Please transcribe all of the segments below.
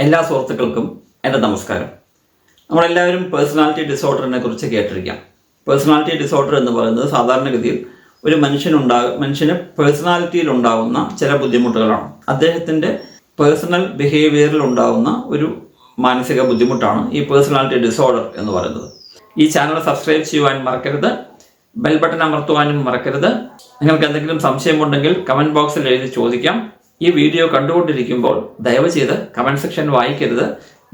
എല്ലാ സുഹൃത്തുക്കൾക്കും എൻ്റെ നമസ്കാരം. നമ്മളെല്ലാവരും പേഴ്സണാലിറ്റി ഡിസോർഡറിനെ കുറിച്ച് കേട്ടിരിക്കാം. പേഴ്സണാലിറ്റി ഡിസോർഡർ എന്ന് പറയുന്നത് സാധാരണഗതിയിൽ ഒരു മനുഷ്യന് പേഴ്സണാലിറ്റിയിൽ ഉണ്ടാകുന്ന ചില ബുദ്ധിമുട്ടുകളാണ്. അദ്ദേഹത്തിൻ്റെ പേഴ്സണൽ ബിഹേവിയറിൽ ഉണ്ടാകുന്ന ഒരു മാനസിക ബുദ്ധിമുട്ടാണ് ഈ പേഴ്സണാലിറ്റി ഡിസോർഡർ എന്ന് പറയുന്നത്. ഈ ചാനൽ സബ്സ്ക്രൈബ് ചെയ്യുവാൻ മറക്കരുത്, ബെൽ ബട്ടൺ അമർത്തുവാനും മറക്കരുത്. നിങ്ങൾക്ക് എന്തെങ്കിലും സംശയമുണ്ടെങ്കിൽ കമൻറ്റ് ബോക്സിൽ എഴുതി ചോദിക്കാം. ഈ വീഡിയോ കണ്ടുകൊണ്ടിരിക്കുമ്പോൾ ദയവ് ചെയ്ത് കമന്റ് സെക്ഷൻ വായിക്കരുത്,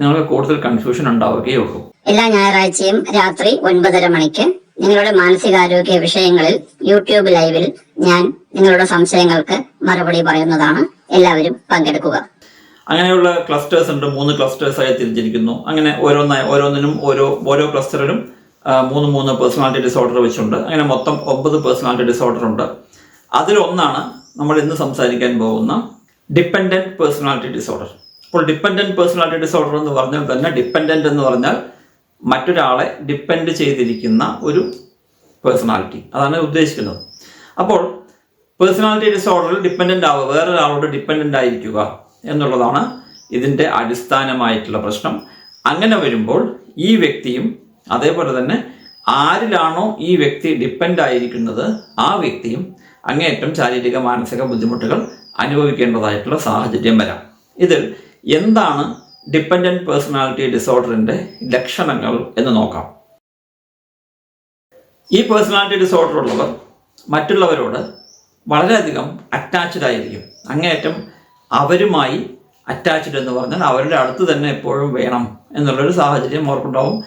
നിങ്ങൾക്ക് കൂടുതൽ കൺഫ്യൂഷൻ ഉണ്ടാവുകയുള്ളൂ. എല്ലാ ഞായറാഴ്ചയും രാത്രി 9:30 മണിക്ക് നിങ്ങളുടെ മാനസികാരോഗ്യ വിഷയങ്ങളിൽ യൂട്യൂബ് ലൈവിൽ ഞാൻ നിങ്ങളുടെ സംശയങ്ങൾക്ക് മറുപടി പറയുന്നതാണ്. എല്ലാവരും പങ്കെടുക്കുക. അങ്ങനെയുള്ള ക്ലസ്റ്റേഴ്സ് ഉണ്ട്, 3 ക്ലസ്റ്റേഴ്സായി തിരിച്ചിരിക്കുന്നു. അങ്ങനെ ഓരോന്നിനും ഓരോ ക്ലസ്റ്ററിലും 3 പേഴ്സണാലിറ്റി ഡിസോർഡർ വെച്ചുണ്ട്. അങ്ങനെ മൊത്തം 9 പേഴ്സണാലിറ്റി ഡിസോർഡർ ഉണ്ട്. അതിലൊന്നാണ് നമ്മൾ ഇന്ന് സംസാരിക്കാൻ പോകുന്ന ഡിപ്പെൻഡന്റ് പേഴ്സണാലിറ്റി ഡിസോർഡർ. അപ്പോൾ ഡിപ്പെൻഡന്റ് പേഴ്സണാലിറ്റി ഡിസോർഡർ എന്ന് പറഞ്ഞാൽ തന്നെ ഡിപ്പെൻഡന്റ് എന്ന് പറഞ്ഞാൽ മറ്റൊരാളെ ഡിപ്പെൻഡ് ചെയ്തിരിക്കുന്ന ഒരു പേഴ്സണാലിറ്റി, അതാണ് ഉദ്ദേശിക്കുന്നത്. അപ്പോൾ പേഴ്സണാലിറ്റി ഡിസോർഡറിൽ ഡിപ്പെൻഡന്റ് ആവുക, വേറൊരാളോട് ഡിപ്പെൻഡന്റ് ആയിരിക്കുക എന്നുള്ളതാണ് ഇതിൻ്റെ അടിസ്ഥാനമായിട്ടുള്ള പ്രശ്നം. അങ്ങനെ വരുമ്പോൾ ഈ വ്യക്തിയും അതേപോലെ തന്നെ ആരിലാണോ ഈ വ്യക്തി ഡിപ്പെൻഡ് ആയിരിക്കുന്നത് ആ വ്യക്തിയും അങ്ങേയറ്റം ശാരീരിക മാനസിക ബുദ്ധിമുട്ടുകൾ അനുഭവിക്കേണ്ടതായിട്ടുള്ള സാഹചര്യം വരാം. ഇതിൽ എന്താണ് ഡിപ്പെൻഡന്റ് പേഴ്സണാലിറ്റി ഡിസോർഡറിൻ്റെ ലക്ഷണങ്ങൾ എന്ന് നോക്കാം. ഈ പേഴ്സണാലിറ്റി ഡിസോർഡർ ഉള്ളവർ മറ്റുള്ളവരോട് വളരെയധികം അറ്റാച്ച്ഡ് ആയിരിക്കും. അങ്ങേയറ്റം അവരുമായി അറ്റാച്ച്ഡ് എന്ന് പറഞ്ഞാൽ അവരുടെ അടുത്ത് തന്നെ എപ്പോഴും വേണം എന്നുള്ളൊരു സാഹചര്യം അവർക്കുണ്ടാവും.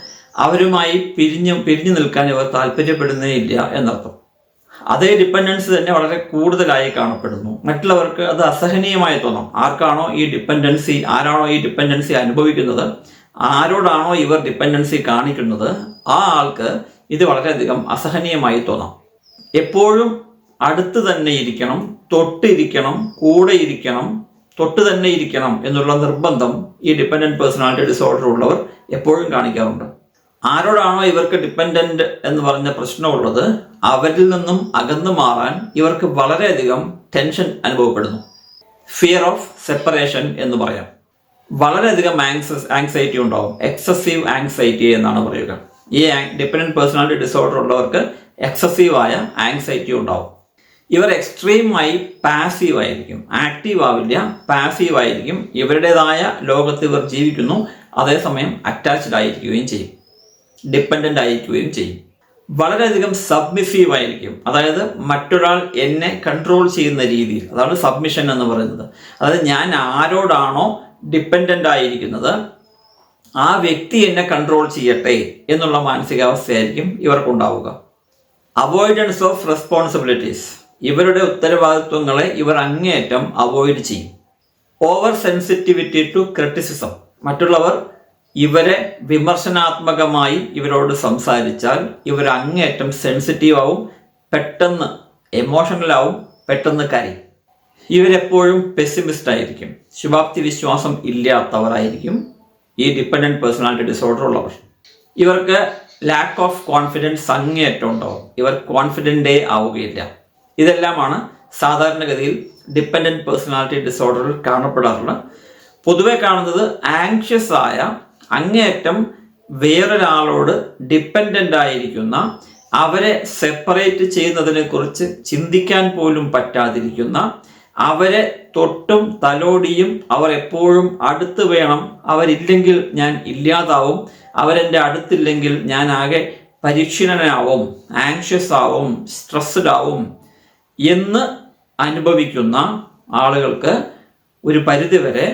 അവരുമായി പിരിഞ്ഞു നിൽക്കാൻ ഇവർ താല്പര്യപ്പെടുന്നേ ഇല്ല എന്നർത്ഥം. അതേ ഡിപ്പെൻഡൻസ് തന്നെ വളരെ കൂടുതലായി കാണപ്പെടുന്നു. മറ്റുള്ളവർക്ക് അത് അസഹനീയമായി തോന്നും. ആരാണോ ഈ ഡിപ്പെൻഡൻസി അനുഭവിക്കുന്നത്, ആരോടാണോ ഇവർ ഡിപ്പെൻഡൻസി കാണിക്കുന്നത്, ആ ആൾക്ക് ഇത് വളരെയധികം അസഹനീയമായി തോന്നാം. എപ്പോഴും അടുത്ത് തന്നെ ഇരിക്കണം, തൊട്ടിരിക്കണം, കൂടെ ഇരിക്കണം, തൊട്ട് തന്നെ ഇരിക്കണം എന്നുള്ള നിർബന്ധം ഈ ഡിപ്പെൻഡന്റ് പേഴ്സണാലിറ്റി ഡിസോർഡർ ഉള്ളവർ എപ്പോഴും കാണിക്കാറുണ്ട്. ആരോടാണോ ഇവർക്ക് ഡിപ്പെൻഡന്റ് എന്ന് പറഞ്ഞ പ്രശ്നമുള്ളത്, അവരിൽ നിന്നും അകന്നു മാറാൻ ഇവർക്ക് വളരെയധികം ടെൻഷൻ അനുഭവപ്പെടുന്നു. ഫിയർ ഓഫ് സെപ്പറേഷൻ എന്ന് പറയാം. വളരെയധികം ആങ്സൈറ്റി ഉണ്ടാവും. എക്സസീവ് ആങ്സൈറ്റി എന്നാണ് പറയുക. ഈ ഡിപ്പെൻഡന്റ് പേഴ്സണാലിറ്റി ഡിസോർഡർ ഉള്ളവർക്ക് എക്സസീവായ ആങ്സൈറ്റി ഉണ്ടാവും. ഇവർ എക്സ്ട്രീമായി പാസീവ് ആയിരിക്കും, ആക്റ്റീവ് ആവില്ല, പാസീവ് ആയിരിക്കും. ഇവരുടേതായ ലോകത്ത് ഇവർ ജീവിക്കുന്നു, അതേസമയം അറ്റാച്ച്ഡ് ആയിരിക്കുകയും ചെയ്യും, ഡിപ്പെൻഡൻ്റ് ആയിരിക്കുകയും ചെയ്യും. വളരെയധികം സബ്മിസീവ് ആയിരിക്കും. അതായത് മറ്റൊരാൾ എന്നെ കൺട്രോൾ ചെയ്യുന്ന രീതിയിൽ, അതാണ് സബ്മിഷൻ എന്ന് പറയുന്നത്. അതായത് ഞാൻ ആരോടാണോ ഡിപ്പെൻഡൻ്റ് ആയിരിക്കുന്നത് ആ വ്യക്തി എന്നെ കൺട്രോൾ ചെയ്യട്ടെ എന്നുള്ള മാനസികാവസ്ഥയായിരിക്കും ഇവർക്കുണ്ടാവുക. അവോയ്ഡൻസ് ഓഫ് റെസ്പോൺസിബിലിറ്റീസ്, ഇവരുടെ ഉത്തരവാദിത്വങ്ങളെ ഇവർ അങ്ങേയറ്റം അവോയ്ഡ് ചെയ്യും. ഓവർ സെൻസിറ്റിവിറ്റി ടു ക്രിറ്റിസിസം, മറ്റുള്ളവർ ഇവരെ വിമർശനാത്മകമായി ഇവരോട് സംസാരിച്ചാൽ ഇവർ അങ്ങേയറ്റം സെൻസിറ്റീവ് ആവും, പെട്ടെന്ന് എമോഷണലാവും, പെട്ടെന്ന് കരയും. ഇവരെപ്പോഴും പെസിമിസ്റ്റ് ആയിരിക്കും, ശുഭാപ്തി വിശ്വാസം ഇല്ലാത്തവരായിരിക്കും ഈ ഡിപ്പെൻഡന്റ് പേഴ്സണാലിറ്റി ഡിസോർഡർ ഉള്ളവർ. ഇവർക്ക് ലാക്ക് ഓഫ് കോൺഫിഡൻസ് അങ്ങേയറ്റം ഉണ്ടാവും, ഇവർ കോൺഫിഡൻ്റേ ആവുകയില്ല. ഇതെല്ലാമാണ് സാധാരണഗതിയിൽ ഡിപ്പെൻഡന്റ് പേഴ്സണാലിറ്റി ഡിസോർഡറിൽ കാണപ്പെടാറുള്ള. പൊതുവെ കാണുന്നത് ആങ്ഷ്യസ് ആയ, അങ്ങേയറ്റം വേറൊരാളോട് ഡിപ്പെൻഡൻ്റ് ആയിരിക്കുന്ന, അവരെ സെപ്പറേറ്റ് ചെയ്യുന്നതിനെ കുറിച്ച് ചിന്തിക്കാൻ പോലും പറ്റാതിരിക്കുന്ന, അവരെ തൊട്ടും തലോടിയും അവർ എപ്പോഴും അടുത്ത് വേണം, അവരില്ലെങ്കിൽ ഞാൻ ഇല്ലാതാവും, അവരെൻ്റെ അടുത്തില്ലെങ്കിൽ ഞാൻ ആകെ പരീക്ഷണനാവും, ആങ്ഷ്യസ് ആവും, സ്ട്രെസ്ഡ് ആവും എന്ന് അനുഭവിക്കുന്ന ആളുകൾക്ക് ഒരു പരിധിവരെ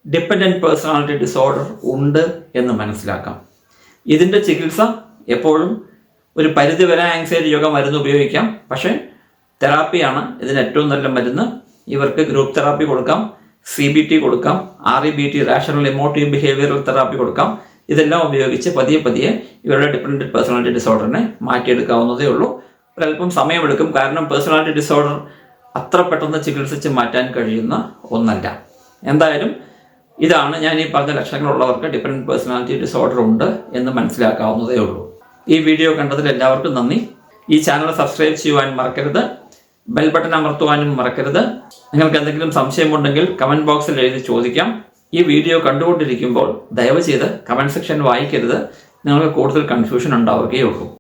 ഡിപ്പെൻഡന്റ് പേഴ്സണാലിറ്റി ഡിസോർഡർ ഉണ്ട് എന്ന് മനസ്സിലാക്കാം. ഇതിൻ്റെ ചികിത്സ എപ്പോഴും ഒരു പരിധിവരെ ആങ്സൈറ്റി യോഗ മരുന്ന് ഉപയോഗിക്കാം. പക്ഷേ തെറാപ്പിയാണ് ഇതിന് ഏറ്റവും നല്ല മരുന്ന്. ഇവർക്ക് ഗ്രൂപ്പ് തെറാപ്പി കൊടുക്കാം, CBT കൊടുക്കാം, REBT rational emotive behavioural therapy കൊടുക്കാം. ഇതെല്ലാം ഉപയോഗിച്ച് പതിയെ ഇവരുടെ ഡിപ്പെൻഡന്റ് പേഴ്സണാലിറ്റി ഡിസോർഡറിനെ മാറ്റിയെടുക്കാവുന്നതേ ഉള്ളൂ. ഒരല്പം സമയമെടുക്കും, കാരണം പേഴ്സണാലിറ്റി ഡിസോർഡർ അത്ര പെട്ടെന്ന് ചികിത്സിച്ച് മാറ്റാൻ കഴിയുന്ന ഒന്നല്ല. എന്തായാലും ഇതാണ് ഞാൻ ഈ പറഞ്ഞ ലക്ഷണങ്ങളുള്ളവർക്ക് ഡിപ്പെൻഡന്റ് പേഴ്സണാലിറ്റി ഡിസോർഡർ ഉണ്ട് എന്ന് മനസ്സിലാക്കാവുന്നതേ ഉള്ളൂ. ഈ വീഡിയോ കണ്ടതിൽ എല്ലാവർക്കും നന്ദി. ഈ ചാനൽ സബ്സ്ക്രൈബ് ചെയ്യുവാൻ മറക്കരുത്, ബെൽ ബട്ടൺ അമർത്തുവാനും മറക്കരുത്. നിങ്ങൾക്ക് എന്തെങ്കിലും സംശയമുണ്ടെങ്കിൽ കമൻറ്റ് ബോക്സിൽ എഴുതി ചോദിക്കാം. ഈ വീഡിയോ കണ്ടുകൊണ്ടിരിക്കുമ്പോൾ ദയവ് ചെയ്ത് കമൻറ്റ് സെക്ഷൻ വായിക്കരുത്. നിങ്ങൾക്ക് കൂടുതൽ കൺഫ്യൂഷൻ ഉണ്ടാവുകയുള്ളൂ.